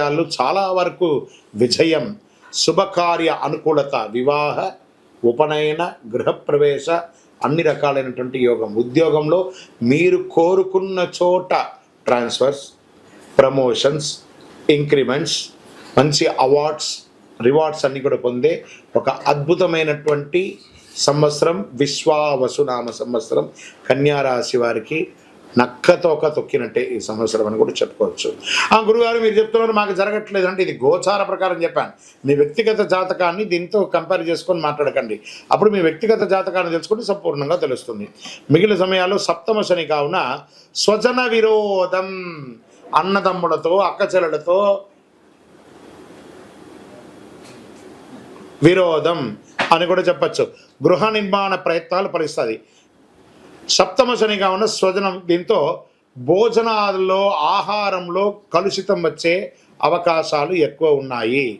విషయాల్లో చాలా వరకు విజయం, శుభకార్య అనుకూలత, వివాహ, ఉపనయన, గృహప్రవేశ, అన్ని రకాలైనటువంటి యోగం. ఉద్యోగంలో మీరు కోరుకున్న చోట ట్రాన్స్ఫర్స్, ప్రమోషన్స్, ఇంక్రిమెంట్స్, మంచి అవార్డ్స్, రివార్డ్స్ అన్నీ కూడా పొందే ఒక అద్భుతమైనటువంటి సంవత్సరం విశ్వావసునామ సంవత్సరం. కన్యారాశి వారికి నక్కతోక తొక్కినట్టే ఈ సంవత్సరం అని కూడా చెప్పుకోవచ్చు. గురుగారు మీరు చెప్తున్నారు మాకు జరగట్లేదు అంటే, ఇది గోచార ప్రకారం చెప్పాను. మీ వ్యక్తిగత జాతకాన్ని దీంతో కంపేర్ చేసుకొని మాట్లాడకండి. అప్పుడు మీ వ్యక్తిగత జాతకాన్ని తెలుసుకుంటే సంపూర్ణంగా తెలుస్తుంది. మిగిలిన సమయాల్లో సప్తమ శని కావున స్వజన విరోధం, అన్నదమ్ములతో, అక్కచెల్లెలతో విరోధం అని కూడా చెప్పచ్చు. గృహ నిర్మాణ ప్రయత్నాలు ఫలిస్తుంది. సప్తమ శనిగా ఉన్న స్వజనం, దీంతో భోజనాల్లో, ఆహారంలో కలుషితం వచ్చే అవకాశాలు ఎక్కువ ఉన్నాయి.